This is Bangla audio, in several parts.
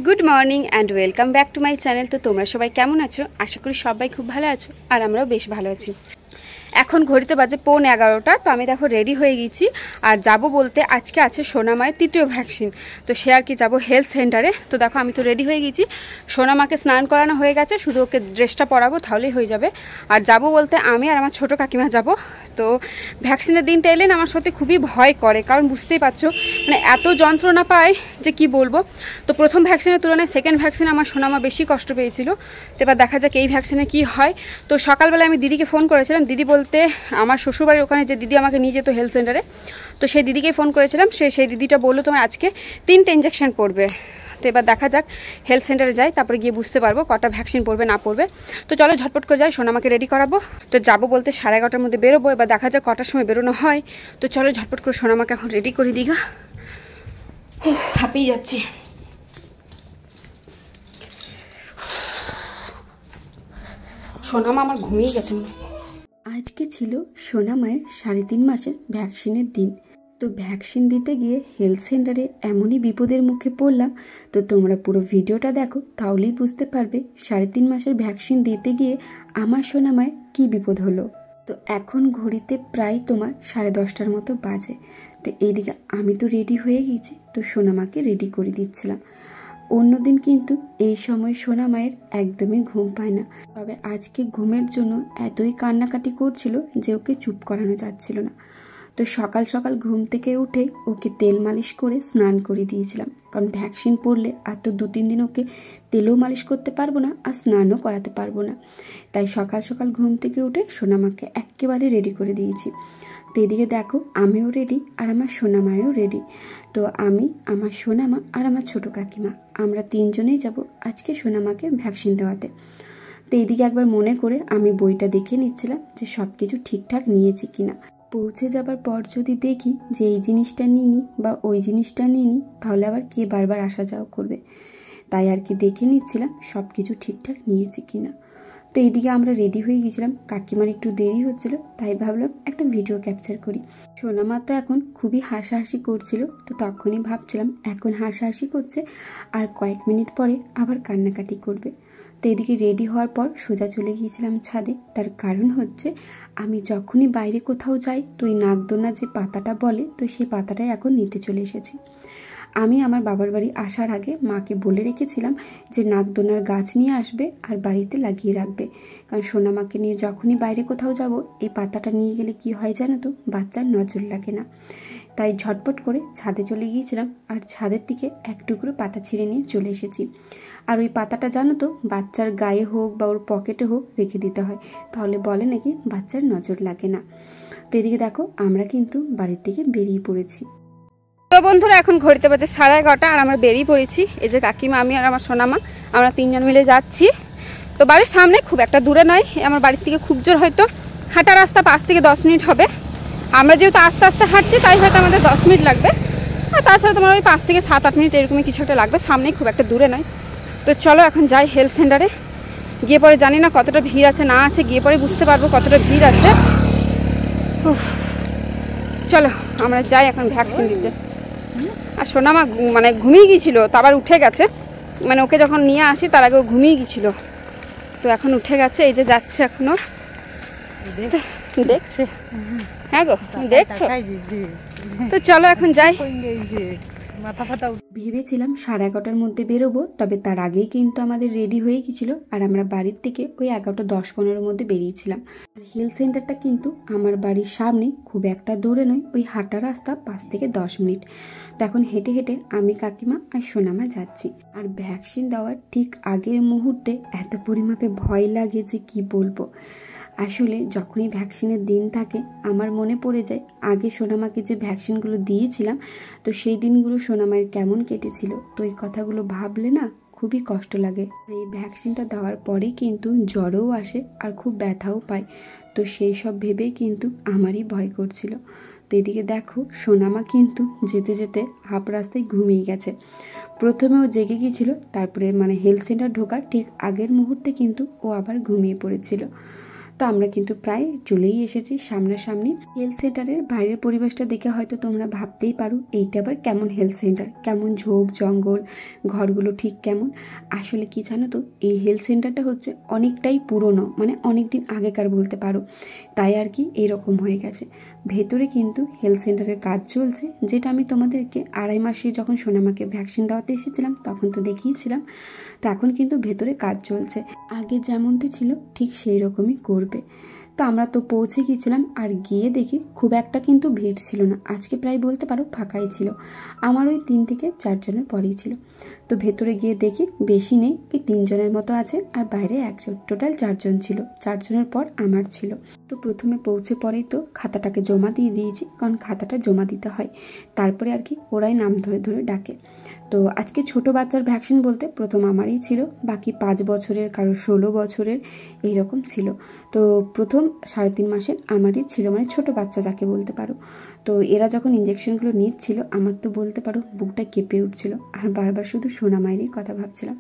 Good morning and welcome back to my channel. তো তোমরা সবাই কেমন আছো? আশা করি সবাই খুব ভালো আছো, আর আমরাও বেশ ভালো আছি। এখন ঘড়িতে বাজে 11:15। তো আমি দেখো রেডি হয়ে গেছি, আর যাব বলতে আজকে আছে সোনামায়ের 3য় ভ্যাকসিন। তো সে আর কি যাবো হেলথ সেন্টারে। তো দেখো আমি তো রেডি হয়ে গেছি, সোনামাকে স্নান করানো হয়ে গেছে, শুধু ওকে ড্রেসটা পরাবো তাহলেই হয়ে যাবে। আর যাব বলতে আমি আর আমার ছোটো কাকিমা যাব। তো ভ্যাকসিনের দিনটা এলে না আমার সত্যি খুবই ভয় করে, কারণ বুঝতেই পারছো মানে এত যন্ত্রণা পায় যে কি বলবো। তো প্রথম ভ্যাকসিনের তুলনায় সেকেন্ড ভ্যাকসিনে আমার সোনামা বেশি কষ্ট পেয়েছিল। তো এবার দেখা যাক এই ভ্যাকসিনে কি হয়। তো সকালবেলা আমি দিদিকে ফোন করেছিলাম, দিদি বলতে আমার শ্বশুরবাড়ির ওখানে যে দিদি আমাকে নিয়ে যেত হেলথ সেন্টারে, তো সেই দিদিকেই ফোন করেছিলাম। সেই দিদিটা বললো তোমার আজকে 3টে ইঞ্জেকশন পড়বে। তো এবার দেখা যাক হেলথ সেন্টারে যাই, তারপরে গিয়ে বুঝতে পারবো কটা ভ্যাকসিন পড়বে না পড়বে। তো চলো ঝটপট করে যাই, সোনামাকে রেডি করাবো। তো যাবো বলতে 11:30টার মধ্যে বেরোবো, এবার দেখা যাক কটার সময় বেরোনো হয়। তো চলো ঝটপট করে সোনামাকে এখন রেডি করে দিই। হাঁপিয়ে যাচ্ছি। সোনামা আমার ঘুমিয়ে গেছে। আজকে ছিল সোনামায়ের 3.5 মাসের ভ্যাকসিনের দিন। তো ভ্যাকসিন দিতে গিয়ে হেলথ সেন্টারে এমনই বিপদের মুখে পড়লাম। তো তোমরা পুরো ভিডিওটা দেখো, তাহলেই বুঝতে পারবে 3.5 মাসের ভ্যাকসিন দিতে গিয়ে আমার সোনামায়ের কী বিপদ হলো। তো এখন ঘড়িতে প্রায় তোমার 10:30টার মতো বাজে। তো এইদিকে আমি তো রেডি হয়ে গেছি, তো সোনামাকে রেডি করে দিচ্ছিলাম। অন্যদিন কিন্তু এই সময় সোনামায়ের একদমই ঘুম পায় না, তবে আজকে ঘুমের জন্য এতই কান্নাকাটি করছিল যে ওকে চুপ করানো যাচ্ছিল না। তো সকাল সকাল ঘুম থেকে উঠে ওকে তেল মালিশ করে স্নান করে দিয়েছিলাম, কারণ ভ্যাকসিন পড়লে আর তো 2-3 দিন ওকে তেলও মালিশ করতে পারবো না আর স্নানও করাতে পারবো না। তাই সকাল সকাল ঘুম থেকে উঠে সোনামাকে একেবারে রেডি করে দিয়েছি। তো এদিকে দেখো আমিও রেডি আর আমার সোনামায়ও রেডি। তো আমি, আমার সোনামা আর আমার ছোটো কাকিমা, আমরা 3জনেই যাব আজকে সোনামাকে ভ্যাকসিন দেওয়াতে। তো এইদিকে একবার মনে করে আমি বইটা দেখে নিচ্ছিলাম যে সব কিছু ঠিকঠাক নিয়েছি কিনা। পৌঁছে যাবার পর যদি দেখি যে এই জিনিসটা নিইনি বা ওই জিনিসটা নিইনি, তাহলে আবার কে বারবার আসা যাওয়া করবে। তাই আর কি দেখে নিচ্ছিলাম সব কিছু ঠিকঠাক নিয়েছি কিনা। তো এইদিকে আমরা রেডি হয়ে গেছিলাম, কাকিমার একটু দেরি হচ্ছিল, তাই ভাবলাম একটা ভিডিও ক্যাপচার করি। সোনামা তো এখন খুবই হাসাহাসি করছিল, তো তখনই ভাবছিলাম এখন হাসাহাসি করছে আর কয়েক মিনিট পরে আবার কান্নাকাটি করবে। তো এদিকে রেডি হওয়ার পর সোজা চলে গিয়েছিলাম ছাদে। তার কারণ হচ্ছে আমি যখনই বাইরে কোথাও যাই তো ওই নাকদোনা যে পাতাটা বলে, তো সেই পাতাটাই এখন নিতে চলে এসেছি। আমি আমার বাবার বাড়ি আসার আগে মাকে বলে রেখেছিলাম যে নাকদোনার গাছ নিয়ে আসবে আর বাড়িতে লাগিয়ে রাখবে, কারণ সোনামাকে নিয়ে যখনই বাইরে কোথাও যাব এই পাতাটা নিয়ে গেলে কি হয় জানো তো, বাচ্চার নজর লাগে না। তাই ঝটপট করে ছাদে চলে গিয়েছিলাম আর ছাদের থেকে এক টুকরো পাতা ছিঁড়ে নিয়ে চলে এসেছি। আর ওই পাতাটা জানো তো বাচ্চার গায়ে হোক বা ওর পকেটে হোক রেখে দিতে হয়, তাহলে বলে নাকি বাচ্চার নজর লাগে না। তো এদিকে দেখো আমরা কিন্তু বাড়ির থেকে বেরিয়ে পড়েছি। তো বন্ধুরা এখন ঘড়িতে বাজে 11:30 আর আমরা বেরিয়ে পড়েছি। এই যে কাকিমা, আমি আর আমার সোনামা, আমরা 3জন মিলে যাচ্ছি। তো বাড়ির সামনে, খুব একটা দূরে নয়, আমার বাড়ির থেকে খুব জোর হয়তো হাঁটা রাস্তা 5 থেকে 10 মিনিট হবে। আমরা যেহেতু আস্তে আস্তে হাঁটছি তাই হয়তো আমাদের 10 মিনিট লাগবে, আর তাছাড়া তোমার ওই 5 থেকে 7-8 মিনিট এরকমই কিছু একটা লাগবে, সামনেই, খুব একটা দূরে নয়। তো চলো এখন যাই হেলথ সেন্টারে। গিয়ে পরে জানি না কতটা ভিড় আছে না আছে, গিয়ে পরে বুঝতে পারবো কতটা ভিড় আছে। চলো আমরা যাই এখন ভ্যাকসিন দিতে। আর সোনামা মানে ঘুমিয়ে গিয়েছিল, তো আবার উঠে গেছে, মানে ওকে যখন নিয়ে আসি তার আগে ও ঘুমিয়ে গিয়েছিল, তো এখন উঠে গেছে। এই যে যাচ্ছে এখনো, দেখছে। হ্যাঁ গো দেখছো। তো চলো এখন যাই। ভেবেছিলাম 11:30টার মধ্যে বেরোবো, তবে তার আগেই কিন্তু আমাদের রেডি হয়ে গেছিলো আর আমরা বাড়ির থেকে ওই 11:10-15 মধ্যে বেরিয়েছিলাম। আর হেলথ সেন্টারটা কিন্তু আমার বাড়ির সামনে, খুব একটা দূরে নয়, ওই হাঁটা রাস্তা 5 থেকে 10 মিনিট। তো এখন হেঁটে হেঁটে আমি, কাকিমা আর সোনামা যাচ্ছি। আর ভ্যাকসিন দেওয়ার ঠিক আগের মুহূর্তে এত পরিমাপে ভয় লাগে যে কি বলবো। আসলে যখনই ভ্যাকসিনের দিন থাকে আমার মনে পড়ে যায় আগে সোনামাকে যে ভ্যাকসিনগুলো দিয়েছিলাম, তো সেই দিনগুলো সোনামায়ের কেমন কেটেছিল। তো এই কথাগুলো ভাবলে না খুবই কষ্ট লাগে। এই ভ্যাকসিনটা দেওয়ার পরে কিন্তু জ্বরও আসে আর খুব ব্যথাও পায়, তো সেই সব ভেবেই কিন্তু আমারই ভয় করছিল। তো এদিকে দেখো সোনামা কিন্তু যেতে যেতে হাফ রাস্তায় ঘুমিয়ে গেছে। প্রথমে ও জেগে গিয়েছিল, তারপরে মানে হেলথ সেন্টার ঢোকার ঠিক আগের মুহূর্তে কিন্তু ও আবার ঘুমিয়ে পড়েছিল। তো আমরা কিন্তু প্রায় চলেই এসেছি সামনাসামনি। হেলথ সেন্টারের বাইরের পরিবেশটা দেখে হয়তো তোমরা ভাবতেই পারো এইটা আবার কেমন হেলথ সেন্টার, কেমন ঝোপ জঙ্গল, ঘরগুলো ঠিক কেমন। আসলে কি জানো তো, এই হেলথ সেন্টারটা হচ্ছে অনেকটাই পুরনো, মানে অনেক দিন আগেকার বলতে পারো, তাই আর কি এরকম হয়ে গেছে। ভেতরে কিন্তু হেলথ সেন্টারের কাজ চলছে, যেটা আমি তোমাদেরকে 2.5 মাসে যখন সোনামাকে ভ্যাকসিন দেওয়াতে এসেছিলাম তখন তো দেখিয়েছিলাম। তো এখন কিন্তু ভেতরে কাজ চলছে, আগে যেমনটি ছিল ঠিক সেই রকমই করবে। তো আমরা তো পৌঁছে গিয়েছিলাম, আর গিয়ে দেখি খুব একটা কিন্তু ভিড় ছিল না, আজকে প্রায় বলতে পারো ফাঁকাই ছিল। আমার ওই 3 থেকে 4 জনের পরেই ছিল। তো ভেতরে গিয়ে দেখি বেশি নেই, ওই 3 জনের মতো আছে, আর বাইরে 1 জন, টোটাল 4 জন ছিল। 4 জনের পর আমার ছিল। তো প্রথমে পৌঁছে পরেই তো খাতাটাকে জমা দিয়ে দিয়েছি, কারণ খাতাটা জমা দিতে হয়। তারপরে আর কি ওরাই নাম ধরে ধরে ডাকে। তো আজকে ছোট বাচ্চার ভ্যাকসিন বলতে প্রথম আমারই ছিল, বাকি 5 বছরের, কারো 16 বছরের এইরকম ছিল। তো প্রথম 3.5 মাসের আমারই ছিল, মানে ছোট বাচ্চা যাকে বলতে পারো। তো এরা যখন ইঞ্জেকশনগুলো নিচ্ছিল আমার তো বলতে পারো বুকটা কেঁপে উঠছিল, আর বারবার শুধু সোনা মায়েরই কথা ভাবছিলাম।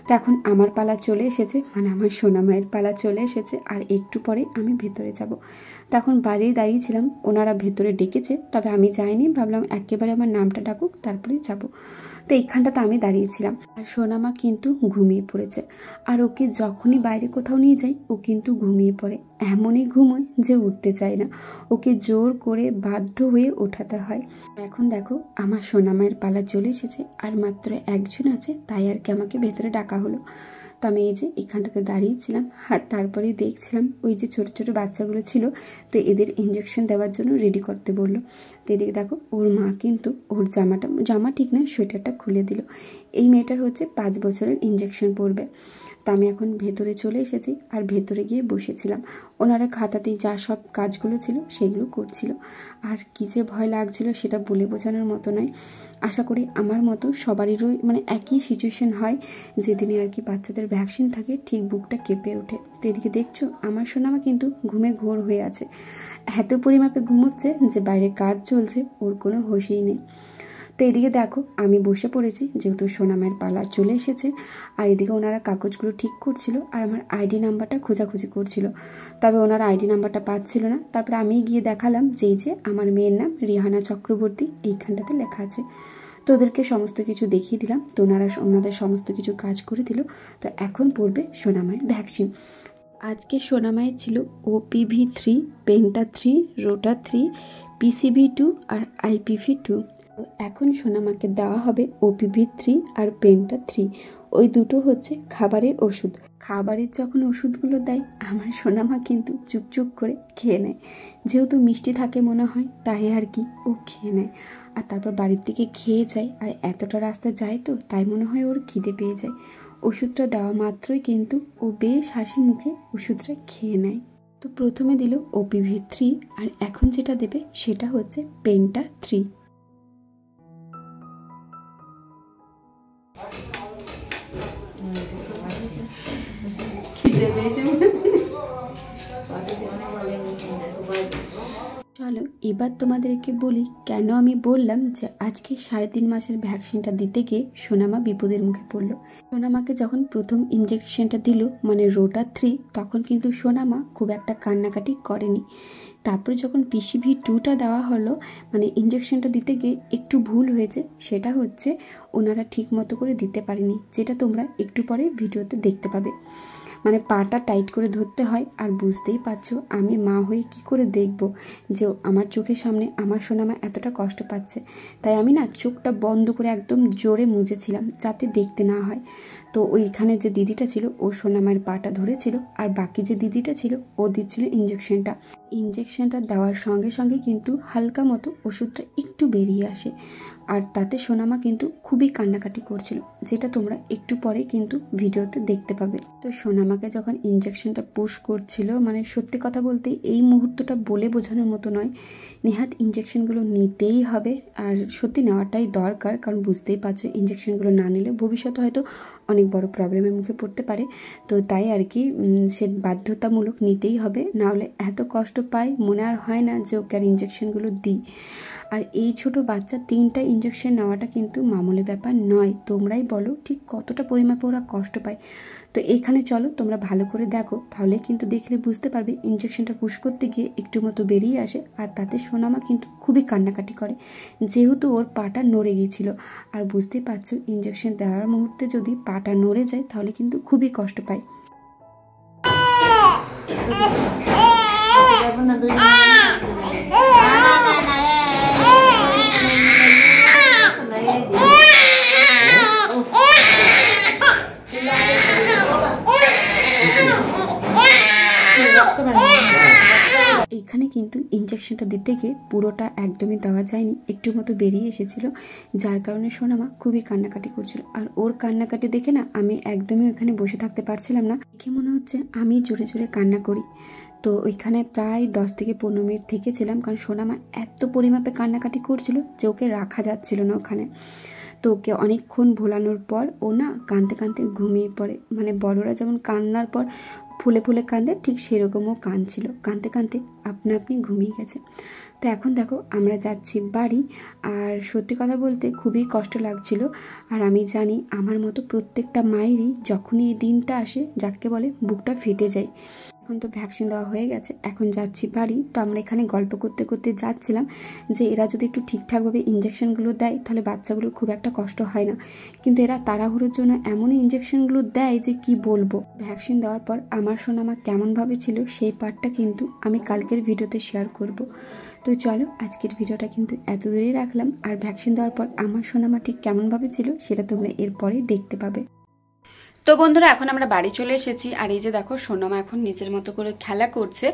তো এখন আমার পালা চলে এসেছে, মানে আমার সোনা মায়ের পালা চলে এসেছে, আর একটু পরে আমি ভেতরে যাব। তখন বাইরেই দাঁড়িয়েছিলাম, ওনারা ভেতরে ডেকেছে, তবে আমি যাইনি, ভাবলাম একেবারে আমার নামটা ডাকুক তারপরেই যাব। তো এইখানটাতে আমি দাঁড়িয়েছিলাম, আর সোনামা কিন্তু ঘুমিয়ে পড়েছে। আর ওকে যখনই বাইরে কোথাও নিয়ে যাই ও কিন্তু ঘুমিয়ে পড়ে, এমনই ঘুমোয় যে উঠতে চায় না, ওকে জোর করে বাধ্য হয়ে ওঠাতে হয়। এখন দেখো আমার সোনামায়ের পালা চলে এসেছে, আর মাত্র 1 জন আছে, তাই আর কি আমাকে ভেতরে ডাকা হলো। তো আমি এই যে এখানটাতে দাঁড়িয়েছিলাম, আর তারপরেই দেখছিলাম ওই যে ছোট ছোট বাচ্চাগুলো ছিল, তো এদের ইঞ্জেকশন দেওয়ার জন্য রেডি করতে বললো। তো এদিকে দেখো ওর মা কিন্তু ওর জামা ঠিক না সোয়েটারটা খুলে দিল। এই মেয়েটার হচ্ছে 5 বছরের ইঞ্জেকশন পড়বে। তা আমি এখন ভেতরে চলে এসেছি, আর ভেতরে গিয়ে বসেছিলাম। ওনারা খাতাতেই যা সব কাজগুলো ছিল সেগুলো করছিল। আর কী যে ভয় লাগছিল সেটা বলে বোঝানোর মতো নয়। আশা করি আমার মতো সবারই মানে একই সিচুয়েশন হয়, যেদিনে আর কি বাচ্চাদের ভ্যাকসিন থাকে, ঠিক বুকটা কেঁপে ওঠে। তো এদিকে দেখছো আমার সোনামা কিন্তু ঘুমে ঘোর হয়ে আছে, এত পরিমাপে ঘুমোচ্ছে যে বাইরে কাজ চলছে ওর কোনো হোশই নেই। তো এদিকে দেখো আমি বসে পড়েছি, যেহেতু সোনামায়ের পালা চলে এসেছে, আর এদিকে ওনারা কাগজগুলো ঠিক করছিল, আর আমার আইডি নাম্বারটা খোঁজাখুঁজি করছিল। তবে ওনারা আইডি নাম্বারটা পাচ্ছিল না। তারপরে আমি গিয়ে দেখালাম যে এই যে আমার মেয়ের নাম রিহানা চক্রবর্তী, এইখানটাতে লেখা আছে। তো ওদেরকে সমস্ত কিছু দেখিয়ে দিলাম, তো ওনাদের সমস্ত কিছু কাজ করে দিল। তো এখন পড়বে সোনামায়ের ভ্যাকসিন। আজকে সোনামায়ের ছিল OPV3, পেন্টা3, রোটা3, PCV2 আর IPV2। তো এখন সোনামাকে দেওয়া হবে OPV3 আর পেন্টা3। ওই দুটো হচ্ছে খাবারের ওষুধ। খাবারের যখন ওষুধগুলো দেয় আমার সোনামা কিন্তু চুপচুপ করে খেয়ে নেয়, যেহেতু মিষ্টি থাকে মনে হয়, তাই আর কি ও খেয়ে নেয়। আর তারপর বাড়ির থেকে খেয়ে যায়, আর এতটা রাস্তা যায় তো তাই মনে হয় ওর খিদে পেয়ে যায়। ওষুধটা দেওয়া মাত্রই কিন্তু ও বেশ হাসি মুখে ওষুধটা খেয়ে নেয়। তো প্রথমে দিল OPV3, আর এখন যেটা দেবে সেটা হচ্ছে পেন্টা3। চলো এবার তোমাদেরকে বলি কেন আমি বললাম যে আজকে 3.5 মাসের ভ্যাকসিনটা দিতে গিয়ে সোনামা বিপদের মুখে পড়লো। সোনামাকে যখন প্রথম ইঞ্জেকশনটা দিল, মানে রোটা3, তখন কিন্তু সোনামা খুব একটা কান্নাকাটি করেনি। তারপরে যখন PCV2টা দেওয়া হলো, মানে ইঞ্জেকশনটা দিতে গিয়ে একটু ভুল হয়েছে, সেটা হচ্ছে ওনারা ঠিক মতো করে দিতে পারেনি, যেটা তোমরা একটু পরে ভিডিওতে দেখতে পাবে। মানে পাটা টাইট করে ধরতে হয়, আর বুঝতেই পারছো আমি মা হয়ে কি করে দেখব যে আমার চোখের সামনে আমার সোনামা এতটা কষ্ট পাচ্ছে। তাই আমি না চোখটা বন্ধ করে একদম জোরে মুজেছিলাম যাতে দেখতে না হয়। তো ওইখানে যে দিদিটা ছিল ও সোনামায়ের পাটা ধরেছিল, আর বাকি যে দিদিটা ছিল ও দিচ্ছিল ইঞ্জেকশনটা দেওয়ার সঙ্গে সঙ্গে কিন্তু হালকা মতো ওষুধটা একটু বেরিয়ে আসে, আর তাতে সোনামা কিন্তু খুবই কান্নাকাটি করছিল, যেটা তোমরা একটু পরে কিন্তু ভিডিওতে দেখতে পাবে। তো সোনামাকে যখন ইঞ্জেকশনটা পুশ করছিল, মানে সত্যি কথা বলতে এই মুহূর্তটা বলে বোঝানোর মতো নয়, নেহাত ইঞ্জেকশনগুলো নিতেই হবে, আর সত্যি নেওয়াটাই দরকার, কারণ বুঝতেই পারছো ইঞ্জেকশনগুলো না নিলে ভবিষ্যতে হয়তো অনেক বড় প্রবলেমের মুখে পড়তে পারে। তো তাই আর কি সে বাধ্যতামূলক নিতেই হবে, না হলে এত কষ্ট পায় মনে আর হয় না যে ওকে আর ইঞ্জেকশনগুলো দিই। আর এই ছোট বাচ্চা 3টা ইঞ্জেকশন নেওয়াটা কিন্তু মামুলি ব্যাপার নয়। তোমরাই বলো ঠিক কতটা পরিমাপে ওরা কষ্ট পায়। তো এখানে চলো তোমরা ভালো করে দেখো, তাহলে কিন্তু দেখলে বুঝতে পারবে ইঞ্জেকশনটা পুশ করতে গিয়ে একটু মতো বেরিয়ে আসে, আর তাতে সোনামা কিন্তু খুবই কান্নাকাটি করে, যেহেতু ওর পাটা নড়ে গিয়েছিল। আর বুঝতেই পারছো ইঞ্জেকশন দেওয়ার মুহূর্তে যদি পাটা নড়ে যায় তাহলে কিন্তু খুবই কষ্ট পায়। এখানে কিন্তু ইঞ্জেকশনটা দিতে গিয়ে পুরোটা একদমই দেওয়া যায়নি, একটু মতো বেরিয়ে এসেছিল, যার কারণে সোনামা খুবই কান্নাকাটি করছিল। আর ওর কান্নাকাটি দেখে না আমি একদমই ওখানে বসে থাকতে পারছিলাম না, দেখে মনে হচ্ছে আমি জোরে জোরে কান্না করি। তো ওইখানে প্রায় 10 থেকে 15 মিনিট থেকেছিলাম, কারণ সোনামা এত পরিমাপে কান্নাকাটি করছিল যে ওকে রাখা যাচ্ছিল না ওখানে। তো ওকে অনেকক্ষণ ভোলানোর পর ও না কাঁদতে কাঁদতে ঘুমিয়ে পড়ে, মানে বড়রা যেমন কান্নার পর ফুলে ফুলে কাঁদে ঠিক সেরকমও কাঁদছিল, কাঁদতে কাঁদতে আপনা আপনি ঘুমিয়ে গেছে। তো এখন দেখো আমরা যাচ্ছি বাড়ি। আর সত্যি কথা বলতে খুবই কষ্ট লাগছিল। আর আমি জানি আমার মতো প্রত্যেকটা মায়েরই যখনই এই দিনটা আসে যাকে বলে বুকটা ফেটে যায়। এখন তো ভ্যাকসিন দেওয়া হয়ে গেছে, এখন যাচ্ছি বাড়ি। তো আমরা এখানে গল্প করতে করতে যাচ্ছিলাম যে এরা যদি একটু ঠিকঠাকভাবে ইঞ্জেকশনগুলো দেয় তাহলে বাচ্চাগুলোর খুব একটা কষ্ট হয় না, কিন্তু এরা তাড়াহুড়োর জন্য এমনই ইঞ্জেকশনগুলো দেয় যে কি বলবো। ভ্যাকসিন দেওয়ার পর আমার সোনামা কেমনভাবে ছিল সেই পার্টটা কিন্তু আমি কালকের ভিডিওতে শেয়ার করব। তো চলো আজকের ভিডিওটা কিন্তু এত দূরেই রাখলাম। আর ভ্যাকসিন দেওয়ার পর আমার সোনামা ঠিক কেমনভাবে ছিল সেটা তোমরা এরপরে দেখতে পাবে। তো বন্ধুরা এখন আমরা বাড়ি চলে এসেছি। আর এই যে দেখো সোনামা এখন নিজের মতো করে খেলা করছে,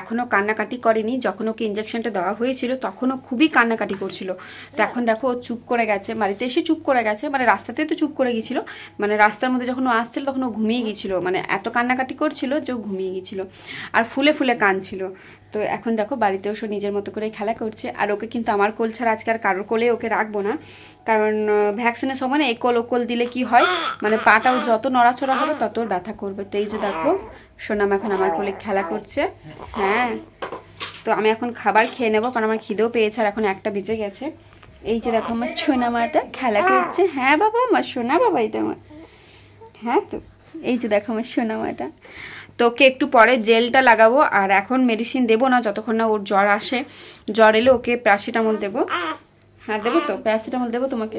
এখনও কান্নাকাটি করেনি। যখন ওকে ইঞ্জেকশনটা দেওয়া হয়েছিল তখনও খুবই কান্নাকাটি করছিল। তো এখন দেখো ও চুপ করে গেছে, বাড়িতে এসে চুপ করে গেছে, মানে রাস্তাতে তো চুপ করে গিয়েছিল, মানে রাস্তার মধ্যে যখন ও আসছিল তখন ও ঘুমিয়ে গিয়েছিল, মানে এত কান্নাকাটি করছিল যে ও ঘুমিয়ে গিয়েছিল আর ফুলে ফুলে কাঁদছিল। তো এখন দেখো বাড়িতেও সে নিজের মতো করে খেলা করছে। আর ওকে কিন্তু আমার কোল ছাড়া আজকে আর কারোর কোলে ওকে রাখবো না, কারণ ভ্যাকসিনের সময় না একল ওকল দিলে কি হয়, মানে পাটাও যত নড়াচড়া হবে তত ব্যথা করবে। তো এই যে দেখো সোনাম এখন আমার কোলে খেলা করছে। হ্যাঁ, তো আমি এখন খাবার খেয়ে নেবো, কারণ আমার খিদেও পেয়েছে, আর এখন 1টা বেজে গেছে। এই যে দেখো আমার সোনামাটা খেলা করছে। হ্যাঁ বাবা, আমার সোনা বাবা এটা আমার। হ্যাঁ, তো এই যে দেখো আমার সোনামাটা। তো ওকে একটু পরে জেলটা লাগাবো, আর এখন মেডিসিন দেবো না যতক্ষণ না ওর জ্বর আসে। জ্বর এলে ওকে প্যারাসিটামল দেবো। হ্যাঁ দেবো, তো প্যারাসিটামল দেবো তোমাকে।